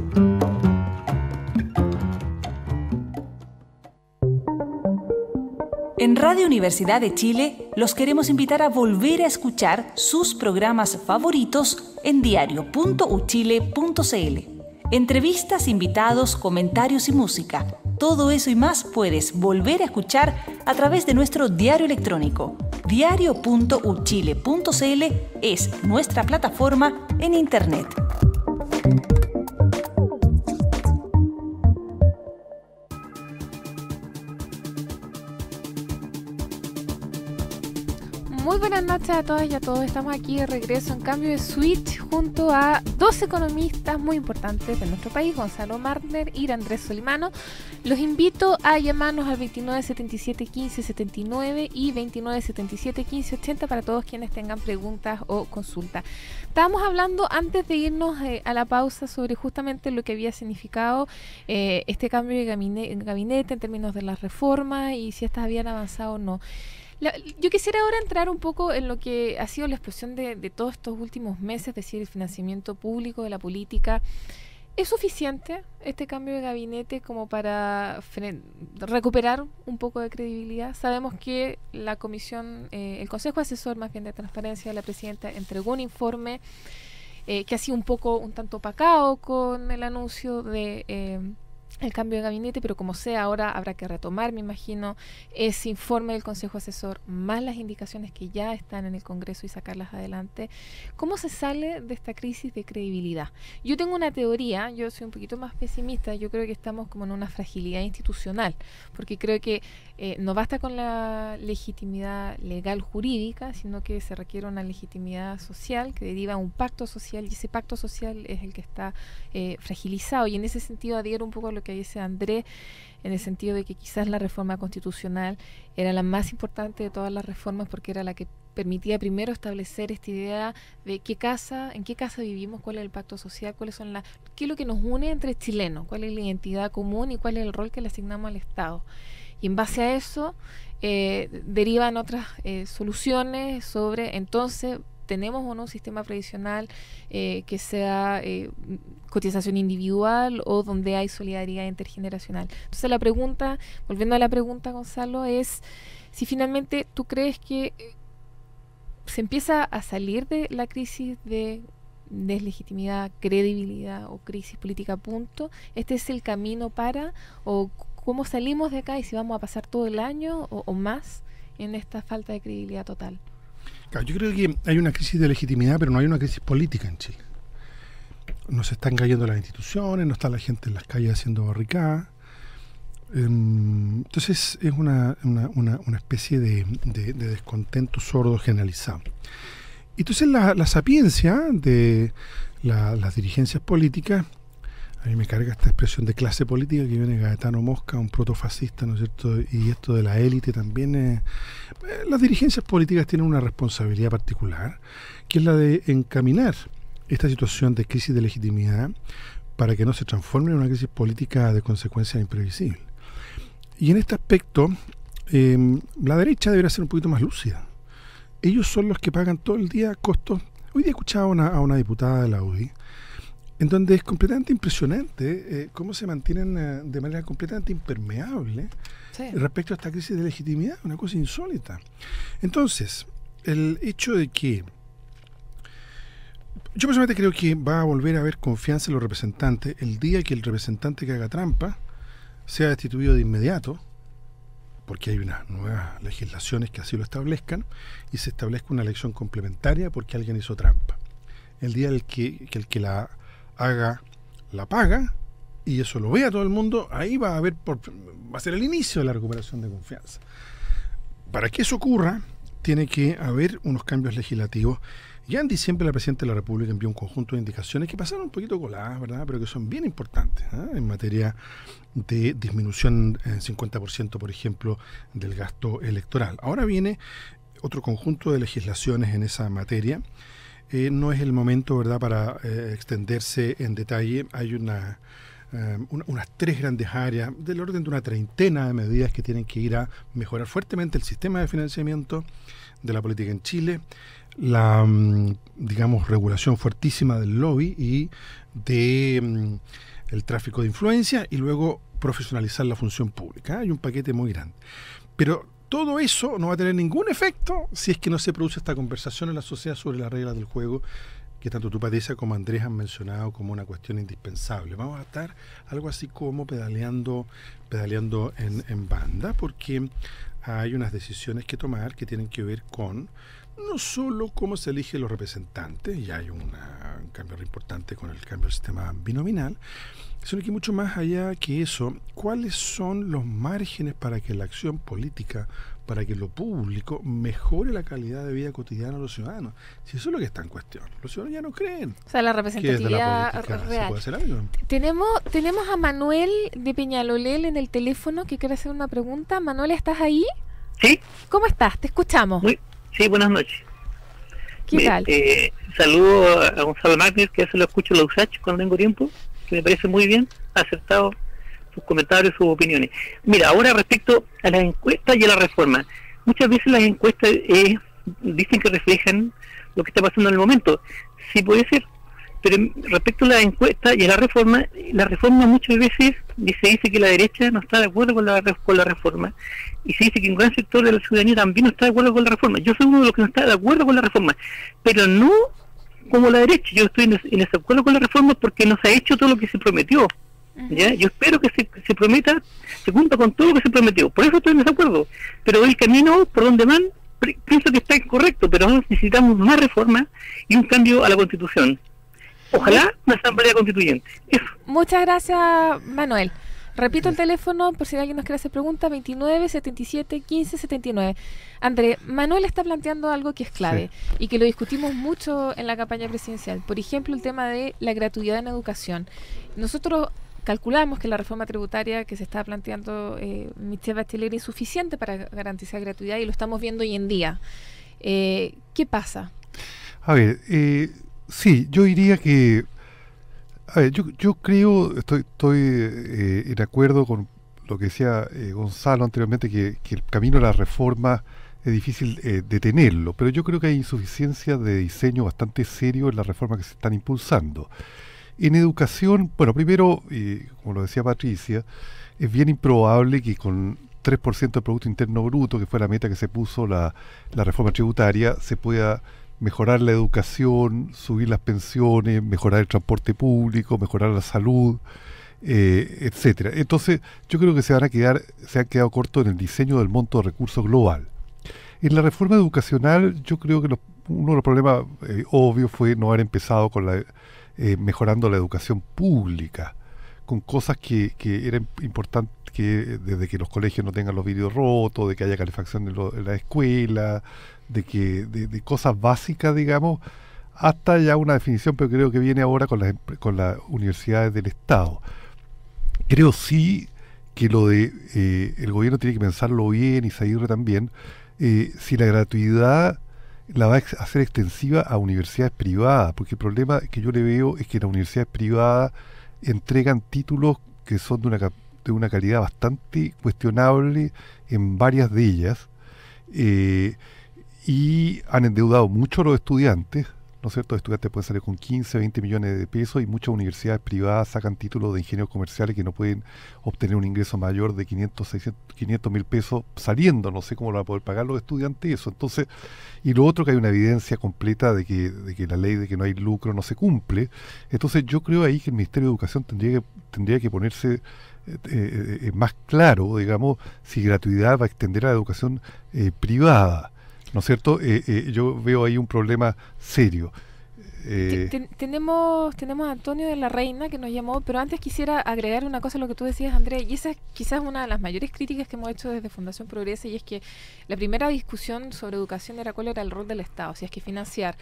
En Radio Universidad de Chile los queremos invitar a volver a escuchar sus programas favoritos en diario.uchile.cl. Entrevistas, invitados, comentarios y música. Todo eso y más puedes volver a escuchar a través de nuestro diario electrónico. Diario.uchile.cl es nuestra plataforma en Internet. Muy buenas noches a todas y a todos. Estamos aquí de regreso en Cambio de Switch junto a dos economistas muy importantes de nuestro país, Gonzalo Martner y Andrés Solimano. Los invito a llamarnos al 2977-1579 y 2977-1580 para todos quienes tengan preguntas o consultas. Estábamos hablando antes de irnos a la pausa sobre justamente lo que había significado este cambio de gabinete en términos de las reformas y si estas habían avanzado o no. Yo quisiera ahora entrar un poco en lo que ha sido la explosión de todos estos últimos meses, es decir, el financiamiento público de la política. ¿Es suficiente este cambio de gabinete como para recuperar un poco de credibilidad? Sabemos que la comisión, el Consejo Asesor más bien de Transparencia de la Presidenta entregó un informe que ha sido un tanto opacado con el anuncio de el cambio de gabinete, pero como sea, ahora habrá que retomar, me imagino, ese informe del Consejo Asesor, más las indicaciones que ya están en el Congreso y sacarlas adelante. ¿Cómo se sale de esta crisis de credibilidad? Yo tengo una teoría, yo soy un poquito más pesimista, yo creo que estamos como en una fragilidad institucional, porque creo que no basta con la legitimidad legal jurídica, sino que se requiere una legitimidad social que deriva de un pacto social, y ese pacto social es el que está fragilizado, y en ese sentido adhiero un poco a lo que dice Andrés, en el sentido de que quizás la reforma constitucional era la más importante de todas las reformas porque era la que permitía primero establecer esta idea de en qué casa vivimos, cuál es el pacto social, qué es lo que nos une entre chilenos, cuál es la identidad común y cuál es el rol que le asignamos al Estado. Y en base a eso derivan otras soluciones sobre, entonces, ¿tenemos o no un sistema previsional que sea cotización individual o donde hay solidaridad intergeneracional? Entonces la pregunta, volviendo a la pregunta, Gonzalo, es si finalmente tú crees que se empieza a salir de la crisis de deslegitimidad, credibilidad o crisis política, punto. ¿Este es el camino para, o cómo salimos de acá y si vamos a pasar todo el año o más en esta falta de credibilidad total? Claro, yo creo que hay una crisis de legitimidad, pero no hay una crisis política en Chile. No se están cayendo las instituciones, no está la gente en las calles haciendo barricadas. Entonces es una especie de descontento sordo generalizado. Entonces la sapiencia de las dirigencias políticas, a mí me carga esta expresión de clase política que viene Gaetano Mosca, un protofascista, ¿no es cierto? Y esto de la élite también. Las dirigencias políticas tienen una responsabilidad particular, que es la de encaminar esta situación de crisis de legitimidad para que no se transforme en una crisis política de consecuencias imprevisibles. Y en este aspecto, la derecha debería ser un poquito más lúcida. Ellos son los que pagan todo el día costos. Hoy día escuchaba a una diputada de la UDI, en donde es completamente impresionante cómo se mantienen de manera completamente impermeable respecto a esta crisis de legitimidad, una cosa insólita. Entonces, el hecho de que yo personalmente creo que va a volver a haber confianza en los representantes el día que el representante que haga trampa sea destituido de inmediato, porque hay unas nuevas legislaciones que así lo establezcan, y se establezca una elección complementaria porque alguien hizo trampa. El día el que la haga la paga, y eso lo vea todo el mundo, ahí va a ser el inicio de la recuperación de confianza. Para que eso ocurra, tiene que haber unos cambios legislativos. Ya en diciembre la Presidenta de la República envió un conjunto de indicaciones que pasaron un poquito coladas, ¿verdad?, pero que son bien importantes, en materia de disminución en 50%, por ejemplo, del gasto electoral. Ahora viene otro conjunto de legislaciones en esa materia. No es el momento, ¿verdad?, para extenderse en detalle. Hay unas 3 grandes áreas, del orden de una treintena de medidas que tienen que ir a mejorar fuertemente el sistema de financiamiento de la política en Chile, la, digamos, regulación fuertísima del lobby y de el tráfico de influencia, y luego profesionalizar la función pública. Hay un paquete muy grande. Pero todo eso no va a tener ningún efecto si es que no se produce esta conversación en la sociedad sobre las reglas del juego, que tanto tú, Patricia, como Andrés han mencionado como una cuestión indispensable. Vamos a estar algo así como pedaleando en banda, porque hay unas decisiones que tomar que tienen que ver con no solo cómo se eligen los representantes, y hay un cambio importante con el cambio del sistema binominal, sino que mucho más allá que eso, ¿cuáles son los márgenes para que la acción política, para que lo público mejore la calidad de vida cotidiana de los ciudadanos? Si eso es lo que está en cuestión. Los ciudadanos ya no creen O sea, la que desde representatividad la política se real. puede hacer algo. Tenemos a Manuel de Peñalolén en el teléfono que quiere hacer una pregunta. Manuel, ¿estás ahí? Sí, ¿Cómo estás? Te escuchamos. sí, buenas noches. ¿Qué tal? Saludo a Gonzalo Magner, que a veces lo escucho en la USACH cuando tengo tiempo, que me parece muy bien, ha acertado sus comentarios, sus opiniones. Mira, ahora respecto a las encuestas y a la reforma, muchas veces las encuestas dicen que reflejan lo que está pasando en el momento. Sí puede ser, pero respecto a las encuestas y a la reforma muchas veces se dice que la derecha no está de acuerdo con la reforma, y se dice que un gran sector de la ciudadanía también no está de acuerdo con la reforma. Yo soy uno de los que no está de acuerdo con la reforma, pero no como la derecha. Yo estoy en desacuerdo con la reforma porque no se ha hecho todo lo que se prometió. ¿Ya? Yo espero que se prometa, se cumpla con todo lo que se prometió. Por eso estoy en desacuerdo. Pero el camino por donde van, pienso que está incorrecto, pero necesitamos más reforma y un cambio a la Constitución. Ojalá una asamblea constituyente. Eso. Muchas gracias, Manuel. Repito el teléfono por si alguien nos quiere hacer pregunta, 29 77 15 79. André, Manuel está planteando algo que es clave y que lo discutimos mucho en la campaña presidencial. Por ejemplo, el tema de la gratuidad en educación. Nosotros calculamos que la reforma tributaria que se está planteando Michelle Bachelet es insuficiente para garantizar gratuidad y lo estamos viendo hoy en día. ¿Qué pasa? A ver, sí, yo diría que... A ver, yo creo, estoy en acuerdo con lo que decía Gonzalo anteriormente, que el camino a la reforma es difícil detenerlo, pero yo creo que hay insuficiencia de diseño bastante serio en las reformas que se están impulsando. En educación, bueno, primero, como lo decía Patricia, es bien improbable que con 3% del Producto Interno Bruto, que fue la meta que se puso la reforma tributaria, se pueda mejorar la educación, subir las pensiones, mejorar el transporte público, mejorar la salud, etcétera. Entonces, yo creo que se han quedado cortos en el diseño del monto de recursos global. En la reforma educacional, yo creo que uno de los problemas obvios fue no haber empezado con mejorando la educación pública, con cosas que eran importantes, que desde que los colegios no tengan los vidrios rotos, de que haya calefacción en la escuela, de cosas básicas, digamos, hasta ya una definición, pero creo que viene ahora con las universidades del Estado. Creo sí que lo de el gobierno tiene que pensarlo bien, y Saguirre también, si la gratuidad la va a hacer extensiva a universidades privadas, porque el problema que yo le veo es que las universidades privadas entregan títulos que son de una calidad bastante cuestionable en varias de ellas, y han endeudado mucho a los estudiantes, ¿no es cierto? Los estudiantes pueden salir con 15, 20 millones de pesos, y muchas universidades privadas sacan títulos de ingenieros comerciales que no pueden obtener un ingreso mayor de 500 mil pesos saliendo. No sé cómo lo van a poder pagar los estudiantes eso. Entonces, y lo otro, que hay una evidencia completa de que la ley de que no hay lucro no se cumple. Entonces yo creo ahí que el Ministerio de Educación tendría que ponerse más claro, digamos, si gratuidad va a extender a la educación privada, ¿no es cierto? Yo veo ahí un problema serio. Tenemos a Antonio de la Reina que nos llamó, pero antes quisiera agregar una cosa a lo que tú decías, Andrés, y esa es quizás una de las mayores críticas que hemos hecho desde Fundación Progresa, y es que la primera discusión sobre educación era cuál era el rol del Estado, si es que financiar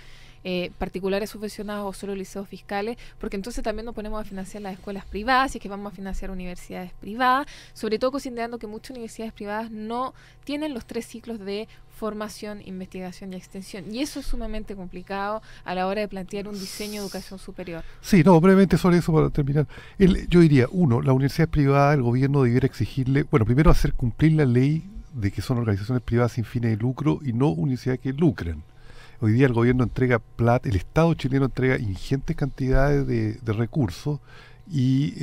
particulares subvencionados o solo liceos fiscales, porque entonces también nos ponemos a financiar las escuelas privadas, y es que vamos a financiar universidades privadas, sobre todo considerando que muchas universidades privadas no tienen los 3 ciclos de formación, investigación y extensión, y eso es sumamente complicado a la hora de plantear un diseño de educación superior. Sí, no, brevemente sobre eso para terminar. Yo diría, la universidad privada, el gobierno debiera exigirle, bueno, primero hacer cumplir la ley de que son organizaciones privadas sin fines de lucro y no universidades que lucran. Hoy día el gobierno entrega plata, el Estado chileno entrega ingentes cantidades de recursos, y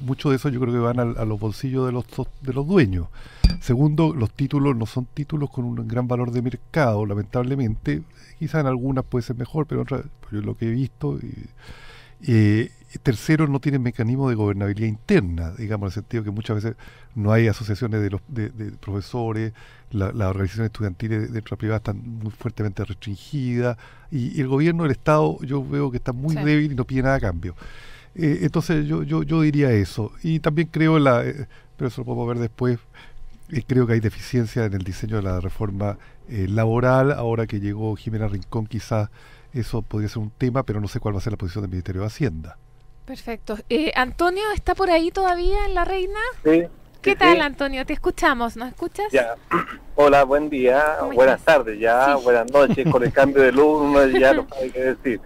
mucho de eso yo creo que van a los bolsillos de los dueños. Segundo, los títulos no son títulos con un gran valor de mercado, lamentablemente. Quizás en algunas puede ser mejor, pero en otras, yo lo que he visto, terceros no tienen mecanismo de gobernabilidad interna, digamos, en el sentido que muchas veces no hay asociaciones de profesores, las organizaciones estudiantiles dentro de la privada están muy fuertemente restringidas, y el gobierno del Estado yo veo que está muy débil y no pide nada a cambio. Entonces yo diría eso. Y también creo, pero eso lo podemos ver después, creo que hay deficiencia en el diseño de la reforma laboral. Ahora que llegó Jimena Rincón, quizás eso podría ser un tema, pero no sé cuál va a ser la posición del Ministerio de Hacienda. Perfecto. Antonio, ¿está por ahí todavía en La Reina? Sí. ¿Qué tal, Antonio? Te escuchamos, ¿nos escuchas? Ya. Hola, buen día, buenas tardes ya, buenas noches. Con el cambio de luz uno ya no sabe qué decir.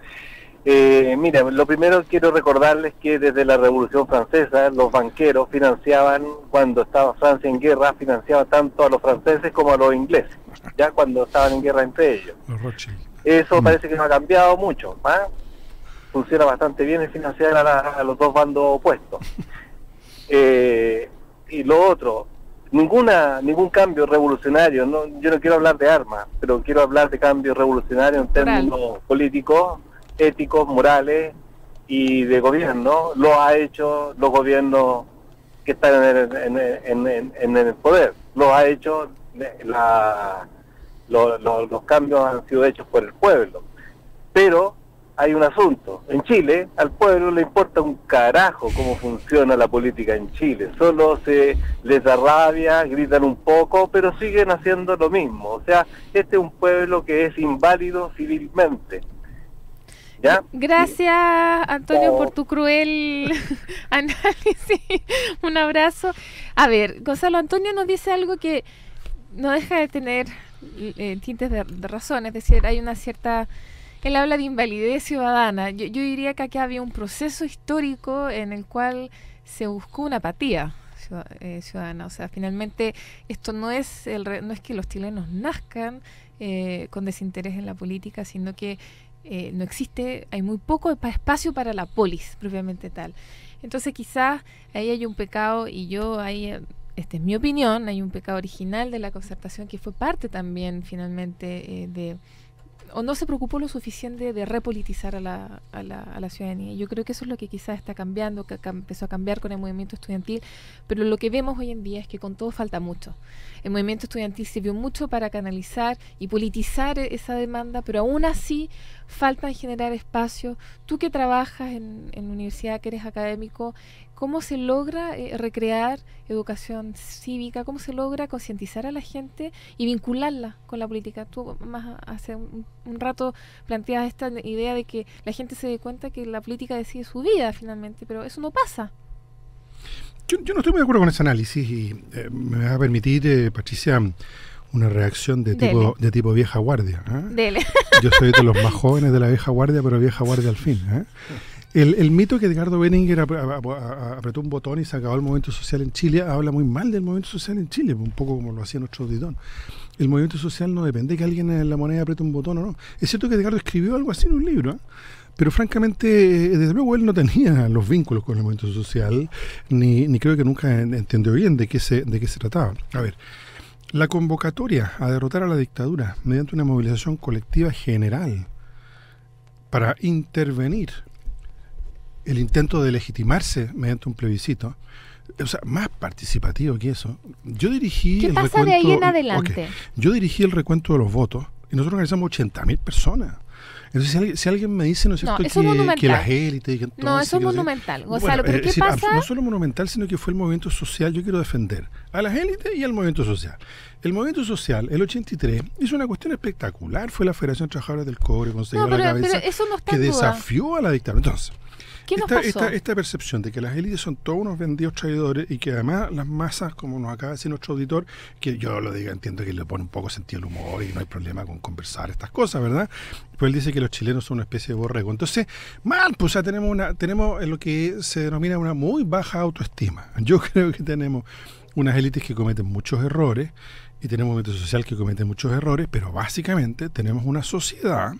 Mira, lo primero quiero recordarles que desde la Revolución Francesa los banqueros financiaban, cuando estaba Francia en guerra, financiaban tanto a los franceses como a los ingleses, ya cuando estaban en guerra entre ellos. Eso parece que no ha cambiado mucho, ¿ah? Funciona bastante bien el financiar a los dos bandos opuestos. Y lo otro, ningún cambio revolucionario, yo no quiero hablar de armas, pero quiero hablar de cambios revolucionarios en términos políticos, éticos, morales y de gobierno. Lo ha hecho los gobiernos que están en el poder, lo ha hecho, los cambios han sido hechos por el pueblo. Pero hay un asunto, en Chile al pueblo le importa un carajo cómo funciona la política en Chile, solo se les da rabia, gritan un poco, pero siguen haciendo lo mismo. O sea, este es un pueblo que es inválido civilmente. ¿Ya? Gracias, Antonio, por tu cruel análisis. Un abrazo. A ver, Gonzalo, Antonio nos dice algo que no deja de tener tintes de razón, es decir, hay una cierta... Él habla de invalidez ciudadana. Yo diría que aquí había un proceso histórico en el cual se buscó una apatía ciudadana. O sea, finalmente esto no es no es que los chilenos nazcan con desinterés en la política, sino que no existe, hay muy poco espacio para la polis propiamente tal. Entonces quizás ahí hay un pecado, y yo ahí, esta es mi opinión, hay un pecado original de la concertación que fue parte también finalmente o no se preocupó lo suficiente de repolitizar a la ciudadanía. Yo creo que eso es lo que quizás está cambiando, que empezó a cambiar con el movimiento estudiantil, pero lo que vemos hoy en día es que con todo falta mucho. El movimiento estudiantil sirvió mucho para canalizar y politizar esa demanda, pero aún así falta generar espacio. Tú que trabajas en universidad, que eres académico, ¿cómo se logra recrear educación cívica? ¿Cómo se logra concientizar a la gente y vincularla con la política? Tú más hace un rato planteabas esta idea de que la gente se dé cuenta que la política decide su vida finalmente, pero eso no pasa. Yo no estoy muy de acuerdo con ese análisis y me va a permitir, Patricia, una reacción de tipo vieja guardia. Dele. Yo soy de los más jóvenes de la vieja guardia, pero vieja guardia al fin. El mito que Edgardo Benninger apretó un botón y se acabó el movimiento social en Chile habla muy mal del movimiento social en Chile, un poco como lo hacía nuestro auditón. El movimiento social no depende de que alguien en la moneda apriete un botón o no. Es cierto que Edgardo escribió algo así en un libro, pero francamente, desde luego él no tenía los vínculos con el movimiento social, ni creo que nunca entendió bien de qué se trataba. A ver, la convocatoria a derrotar a la dictadura mediante una movilización colectiva general para intervenir el intento de legitimarse mediante un plebiscito, o sea, más participativo que eso. Yo dirigí ¿Qué pasa de ahí en adelante? Yo dirigí el recuento de los votos y nosotros organizamos 80.000 personas. Entonces, si alguien me dice, ¿no es cierto?, que las élites... No, eso es monumental. Gonzalo, ¿pero qué pasa? No solo monumental, sino que fue el movimiento social. Yo quiero defender a las élites y al movimiento social. El movimiento social, el 83, hizo una cuestión espectacular. Fue la Federación de Trabajadores del Cobre, consiguió la cabeza, pero eso no está que en duda. desafió a la dictadura. Entonces, ¿qué nos pasó? Esta percepción de que las élites son todos unos vendidos traidores y que además las masas, como nos acaba de decir nuestro auditor, que yo lo diga, entiendo que le pone un poco sentido el humor y no hay problema con conversar estas cosas, ¿verdad? Pues él dice que los chilenos son una especie de borrego. Entonces, mal, pues ya tenemos lo que se denomina una muy baja autoestima. Yo creo que tenemos unas élites que cometen muchos errores y tenemos un movimiento social que comete muchos errores, pero básicamente tenemos una sociedad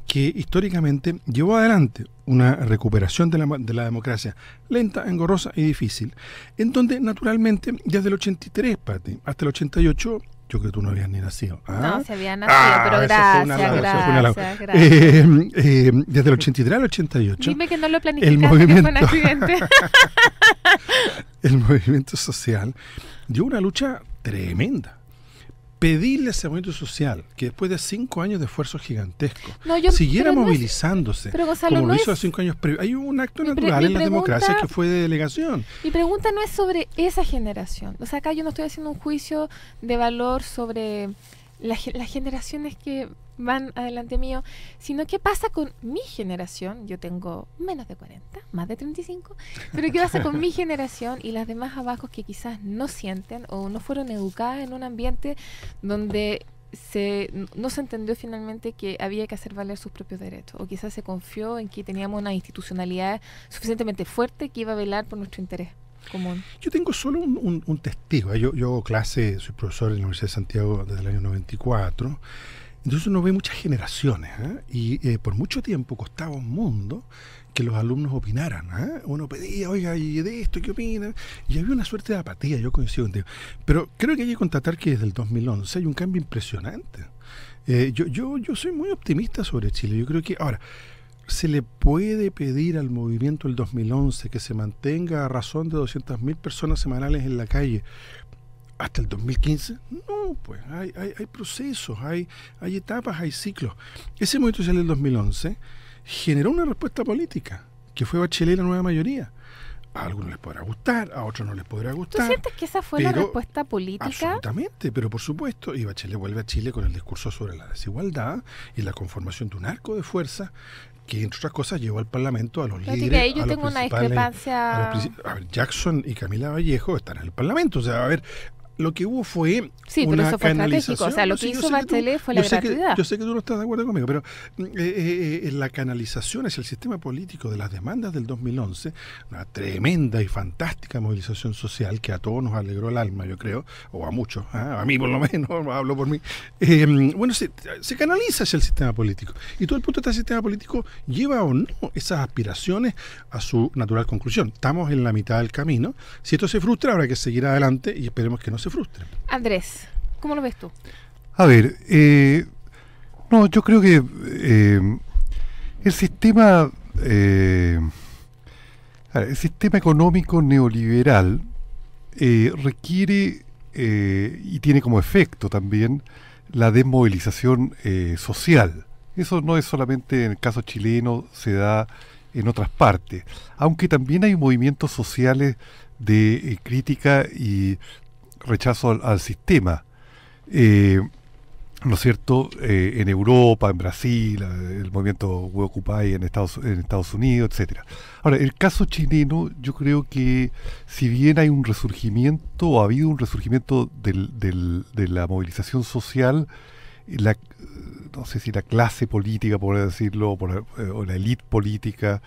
que históricamente llevó adelante una recuperación de la democracia lenta, engorrosa y difícil, en donde naturalmente desde el 83, Pati, hasta el 88 Yo creo que tú no habías ni nacido. No, se había nacido, pero gracias. Desde el 83 al 88. Dime que no lo planificaste, que fue un accidente. El movimiento social dio una lucha tremenda. Pedirle a ese movimiento social que después de 5 años de esfuerzos gigantescos siguiera movilizándose, pero Gonzalo, como no lo hizo es, hace 5 años previos. Hay un acto natural en las democracias que fue de delegación. Mi pregunta no es sobre esa generación. O sea, acá yo no estoy haciendo un juicio de valor sobre las generaciones que van adelante mío, sino qué pasa con mi generación. Yo tengo menos de 40, más de 35, pero qué pasa con mi generación y las demás abajo que quizás no sienten o no fueron educadas en un ambiente donde no se entendió finalmente que había que hacer valer sus propios derechos, o quizás se confió en que teníamos una institucionalidad suficientemente fuerte que iba a velar por nuestro interés común. Yo tengo solo un testigo. Yo hago clase, soy profesor en la Universidad de Santiago desde el año 94. Entonces uno ve muchas generaciones, y por mucho tiempo costaba un mundo que los alumnos opinaran. Uno pedía, oiga, ¿y de esto qué opinan? Y había una suerte de apatía, yo coincido contigo. Pero creo que hay que constatar que desde el 2011 hay un cambio impresionante. Yo soy muy optimista sobre Chile. Yo creo que, ahora, ¿se le puede pedir al movimiento del 2011 que se mantenga a razón de 200.000 personas semanales en la calle hasta el 2015? No, pues hay procesos, hay etapas, hay ciclos. Ese movimiento social del 2011 generó una respuesta política, que fue Bachelet la nueva mayoría. A algunos les podrá gustar, a otros no les podrá gustar. ¿Tú sientes que esa fue la respuesta política? Absolutamente, pero por supuesto, y Bachelet vuelve a Chile con el discurso sobre la desigualdad y la conformación de un arco de fuerza que, entre otras cosas, llevó al Parlamento a los líderes. Que ahí yo tengo una discrepancia. A ver, Jackson y Camila Vallejo están en el Parlamento. O sea, a ver, lo que hubo fue pero una eso fue canalización. estratégico. O sea, lo que hizo Bachelet fue la gratuidad. Yo sé que tú no estás de acuerdo conmigo, pero la canalización hacia el sistema político de las demandas del 2011, una tremenda y fantástica movilización social que a todos nos alegró el alma, yo creo, o a muchos, a mí por lo menos, hablo por mí. Bueno, se canaliza hacia el sistema político. Y todo el punto de este sistema político lleva o no esas aspiraciones a su natural conclusión. Estamos en la mitad del camino. Si esto se frustra, habrá que seguir adelante y esperemos que no se frustre. Andrés, ¿cómo lo ves tú? A ver, no, yo creo que el sistema económico neoliberal requiere y tiene como efecto también la desmovilización social. Eso no es solamente en el caso chileno, se da en otras partes, aunque también hay movimientos sociales de crítica y rechazo al sistema, ¿no es cierto? En Europa, en Brasil, el movimiento We Occupy en Estados Unidos, etcétera. Ahora, el caso chileno, yo creo que si bien hay un resurgimiento, o ha habido un resurgimiento de la movilización social, no sé si la clase política, por decirlo, o la élite política,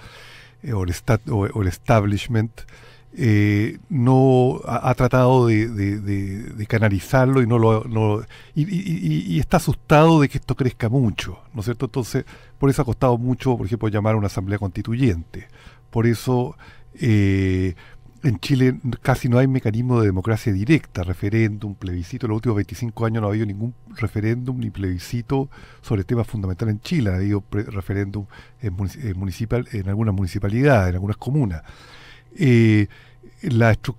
o el establishment, no ha tratado de canalizarlo y está asustado de que esto crezca mucho, ¿no es cierto? Entonces, por eso ha costado mucho, por ejemplo, llamar a una asamblea constituyente. Por eso en Chile casi no hay mecanismo de democracia directa, referéndum, plebiscito. En los últimos 25 años no ha habido ningún referéndum ni plebiscito sobre temas fundamentales en Chile. Ha habido referéndum en algunas municipalidades, en algunas comunas.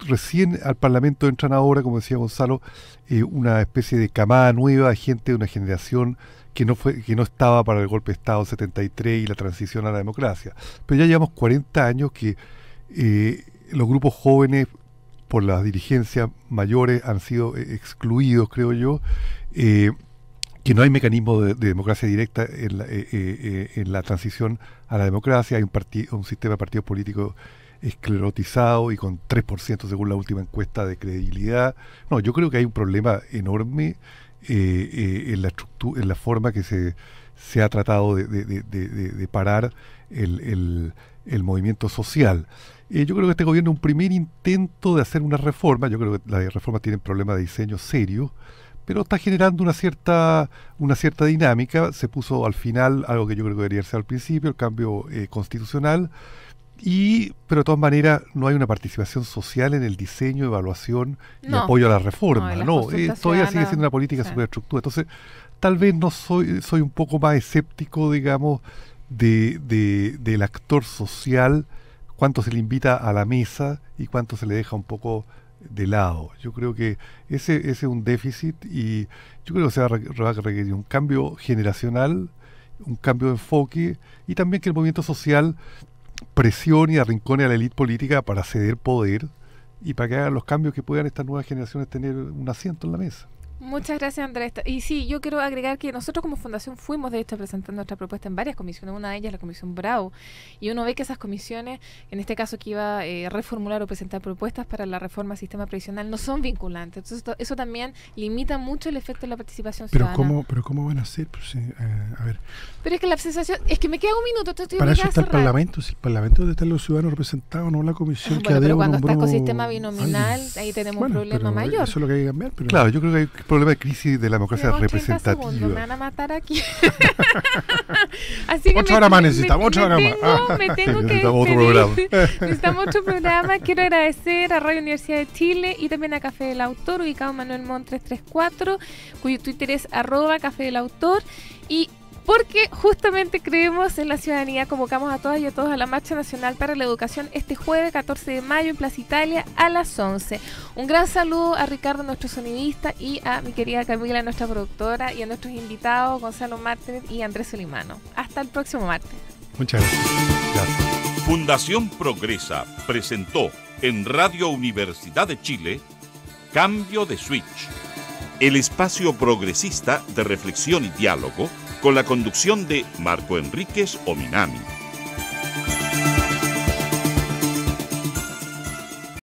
Recién al Parlamento entran ahora, como decía Gonzalo, una especie de camada nueva de gente de una generación que no estaba para el golpe de Estado 73 y la transición a la democracia. Pero ya llevamos 40 años que los grupos jóvenes, por las dirigencias mayores, han sido excluidos, creo yo, que no hay mecanismo de democracia directa en la transición a la democracia. Hay un sistema de partidos políticos esclerotizado y con 3% según la última encuesta de credibilidad. No, yo creo que hay un problema enorme en la estructura, en la forma que se ha tratado de parar el movimiento social. Yo creo que este gobierno es un primer intento de hacer una reforma. Yo creo que las reformas tienen problemas de diseño serios, pero está generando una cierta dinámica. Se puso al final algo que yo creo que debería ser al principio, el cambio constitucional. Pero de todas maneras no hay una participación social en el diseño, evaluación y apoyo a la reforma. Todavía sigue siendo una política superestructura. Entonces, tal vez no soy un poco más escéptico, digamos, del actor social, cuánto se le invita a la mesa y cuánto se le deja un poco de lado. Yo creo que ese es un déficit y yo creo que se va a requerir un cambio generacional, un cambio de enfoque y también que el movimiento social presione y arrincone a la élite política para ceder poder y para que hagan los cambios que puedan estas nuevas generaciones tener un asiento en la mesa. Muchas gracias, Andrés. Y sí, yo quiero agregar que nosotros como Fundación fuimos, de hecho, presentando nuestra propuesta en varias comisiones. Una de ellas, la Comisión Bravo. Y uno ve que esas comisiones, en este caso que iba a reformular o presentar propuestas para la reforma del sistema previsional, no son vinculantes. Entonces, eso también limita mucho el efecto de la participación ciudadana. Pero ¿cómo van a hacer? Pues, a ver. Pero es que la sensación... Es que me queda un minuto. Para eso está el Parlamento. Si el Parlamento debe estar los ciudadanos representados, no la comisión que pero cuando está con sistema binominal, ahí tenemos un problema mayor. Eso es lo que hay que cambiar. Pero claro, yo creo que hay problema de crisis de la democracia representativa. Me van a matar aquí. Así que 8 horas más necesitamos, 8 horas más. Me tengo que necesitamos otro programa. Quiero agradecer a Radio Universidad de Chile y también a Café del Autor, ubicado en Manuel Montt 334, cuyo Twitter es @Café del Autor. Y porque justamente creemos en la ciudadanía, convocamos a todas y a todos a la Marcha Nacional para la Educación este jueves 14 de mayo en Plaza Italia a las 11. Un gran saludo a Ricardo, nuestro sonidista, y a mi querida Camila, nuestra productora, y a nuestros invitados Gonzalo Martínez y Andrés Solimano. Hasta el próximo martes. Muchas gracias. Fundación Progresa presentó en Radio Universidad de Chile Cambio de Switch, el espacio progresista de reflexión y diálogo con la conducción de Marco Enríquez Ominami.